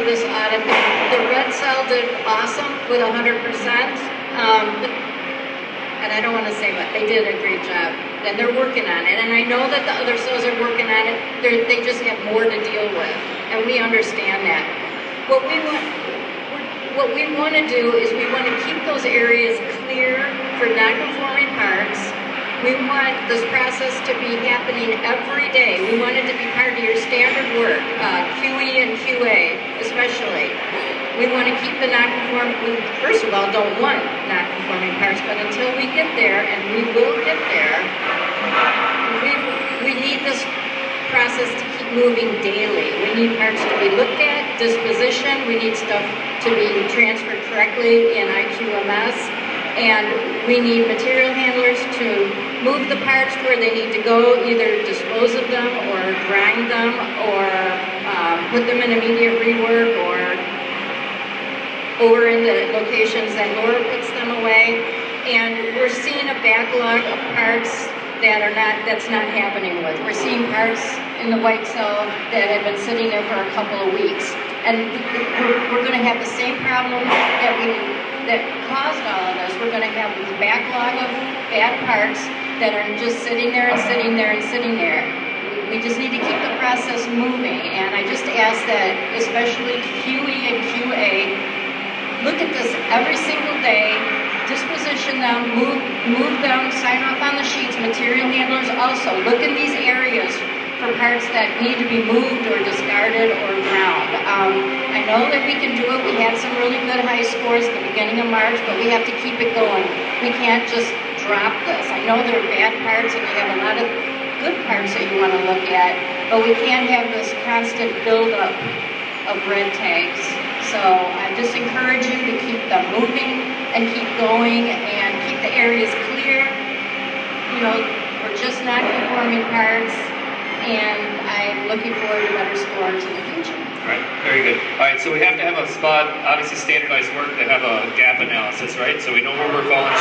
this audit. The red cell did awesome with 100%. And I don't want to say, but they did a great job. And they're working on it. And I know that the other cells are working on it. They just have more to deal with. And we understand that. What we want to do is we want to keep those areas clear for non-conforming parts. We want this process to be happening every day. We want it to be part of your standard work, QE and QA especially. We want to keep the non-conforming, we first of all don't want non-conforming parts, but until we get there, and we will get there, we need this process to keep moving daily. We need parts to be looked at, disposition, we need stuff to be transferred correctly in IQMS, and we need material handlers to move the parts to where they need to go, either dispose of them or grind them or put them in immediate rework or over in the locations that Laura puts them away. And we're seeing a backlog of parts that's not happening with. We're seeing parts in the white cell that have been sitting there for a couple of weeks. And we're going to have the same problem that caused all of this. We're going to have this backlog of bad parts that are just sitting there and sitting there and sitting there. We just need to keep the process moving. And I just ask that, especially QE and QA, look at this every single day, disposition them, move them, sign off on the sheets. Material handlers also look in these areas for parts that need to be moved or discarded or ground. I know that we can do it. We had some really good high scores at the beginning of March, but we have to keep it going. We can't just drop this. I know there are bad parts and you have a lot of good parts that you want to look at, but we can't have this constant buildup of red tags. So I just encourage you to keep them moving and keep going and keep the areas clear. You know, we're just not conforming parts, and I'm looking forward to better scores in the future. All right, very good. All right, so we have to have a spot, obviously standardized work, to have a gap analysis, right? So we know where we're falling